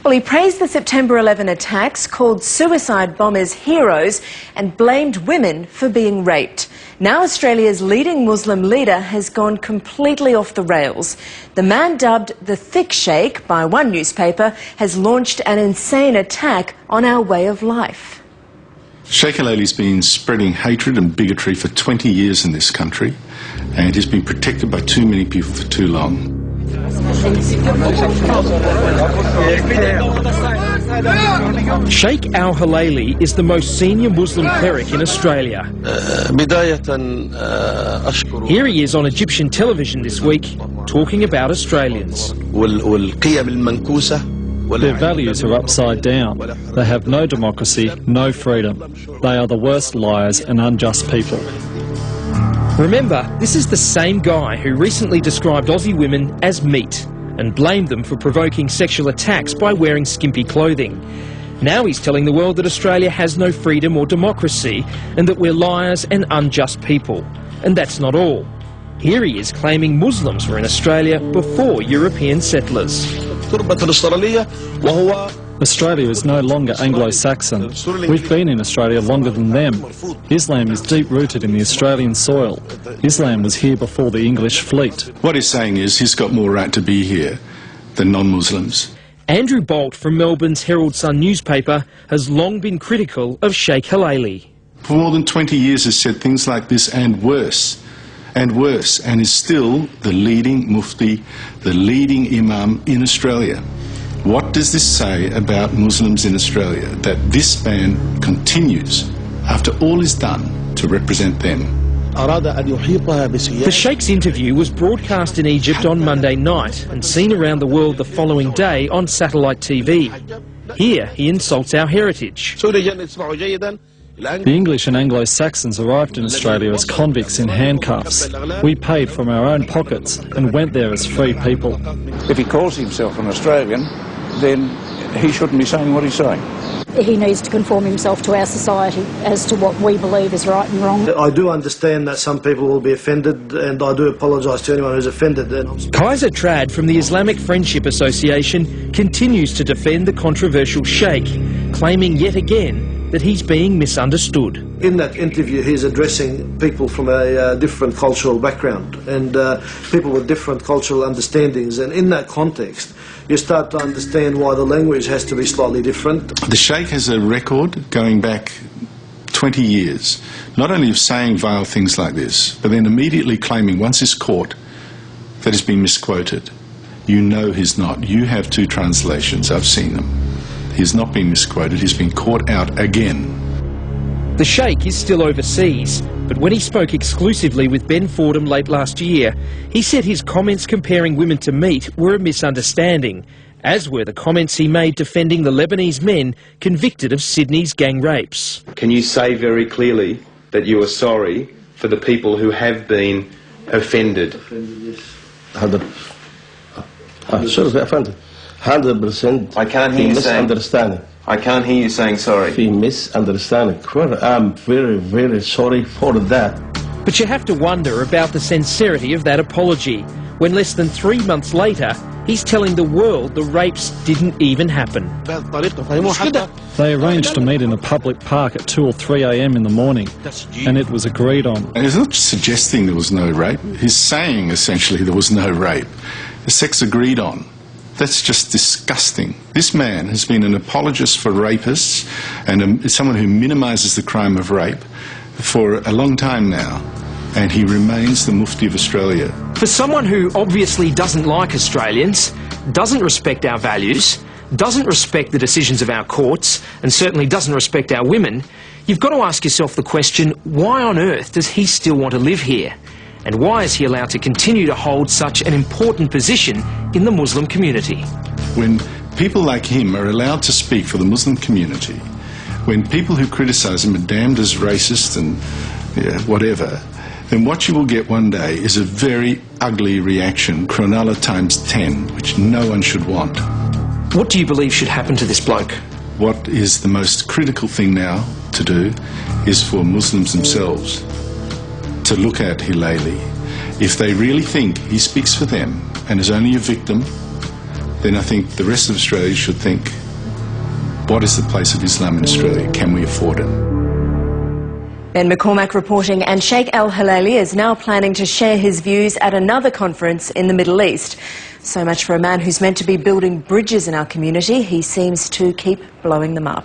Well, he praised the September 11 attacks, called suicide bombers heroes and blamed women for being raped. Now Australia's leading Muslim leader has gone completely off the rails. The man dubbed the Thick Sheikh by one newspaper has launched an insane attack on our way of life. Sheikh Halalli's been spreading hatred and bigotry for 20 years in this country, and he's been protected by too many people for too long. Sheikh Al-Halalli is the most senior Muslim cleric in Australia. Here he is on Egyptian television this week, talking about Australians. Their values are upside down. They have no democracy, no freedom. They are the worst liars and unjust people. Remember, this is the same guy who recently described Aussie women as meat and blamed them for provoking sexual attacks by wearing skimpy clothing. Now he's telling the world that Australia has no freedom or democracy and that we're liars and unjust people. And that's not all. Here he is claiming Muslims were in Australia before European settlers. Australia is no longer Anglo-Saxon. We've been in Australia longer than them. Islam is deep-rooted in the Australian soil. Islam was here before the English fleet. What he's saying is he's got more right to be here than non-Muslims. Andrew Bolt from Melbourne's Herald Sun newspaper has long been critical of Sheikh Halalli. For more than 20 years has said things like this and worse, and is still the leading mufti, the leading imam in Australia. What does this say about Muslims in Australia, that this man continues, after all is done, to represent them? The Sheikh's interview was broadcast in Egypt on Monday night and seen around the world the following day on satellite TV. Here he insults our heritage. The English and Anglo-Saxons arrived in Australia as convicts in handcuffs. We paid from our own pockets and went there as free people. If he calls himself an Australian, then he shouldn't be saying what he's saying. He needs to conform himself to our society as to what we believe is right and wrong. I do understand that some people will be offended, and I do apologise to anyone who's offended. Kaiser Trad from the Islamic Friendship Association continues to defend the controversial sheikh, claiming yet again that he's being misunderstood. In that interview, he's addressing people from a different cultural background and people with different cultural understandings, and in that context you start to understand why the language has to be slightly different. The Sheikh has a record going back 20 years, not only of saying vile things like this, but then immediately claiming, once he's caught, that he's been misquoted. You know he's not. You have two translations, I've seen them. He's not been misquoted, he's been caught out again. The Sheikh is still overseas, but when he spoke exclusively with Ben Fordham late last year, he said his comments comparing women to meat were a misunderstanding, as were the comments he made defending the Lebanese men convicted of Sydney's gang rapes. Can you say very clearly that you are sorry for the people who have been offended? Yes. 100%. I can't hear you saying misunderstanding. I can't hear you saying sorry. The misunderstanding. I'm very, very sorry for that. But you have to wonder about the sincerity of that apology, when less than 3 months later, he's telling the world the rapes didn't even happen. They arranged to meet in a public park at 2 or 3 a.m. in the morning, and it was agreed on. And he's not suggesting there was no rape, he's saying essentially there was no rape. The sex agreed on. That's just disgusting. This man has been an apologist for rapists and someone who minimises the crime of rape for a long time now, and he remains the Mufti of Australia. For someone who obviously doesn't like Australians, doesn't respect our values, doesn't respect the decisions of our courts, and certainly doesn't respect our women, you've got to ask yourself the question, why on earth does he still want to live here? And why is he allowed to continue to hold such an important position in the Muslim community? When people like him are allowed to speak for the Muslim community, when people who criticise him are damned as racist and whatever, then what you will get one day is a very ugly reaction, Cronulla times 10, which no one should want. What do you believe should happen to this bloke? What is the most critical thing now to do is for Muslims themselves to look at Halalli. If they really think he speaks for them and is only a victim, then I think the rest of Australia should think, what is the place of Islam in Australia? Can we afford it? Ben McCormack reporting, and Sheikh Al-Hilali is now planning to share his views at another conference in the Middle East. So much for a man who's meant to be building bridges in our community. He seems to keep blowing them up.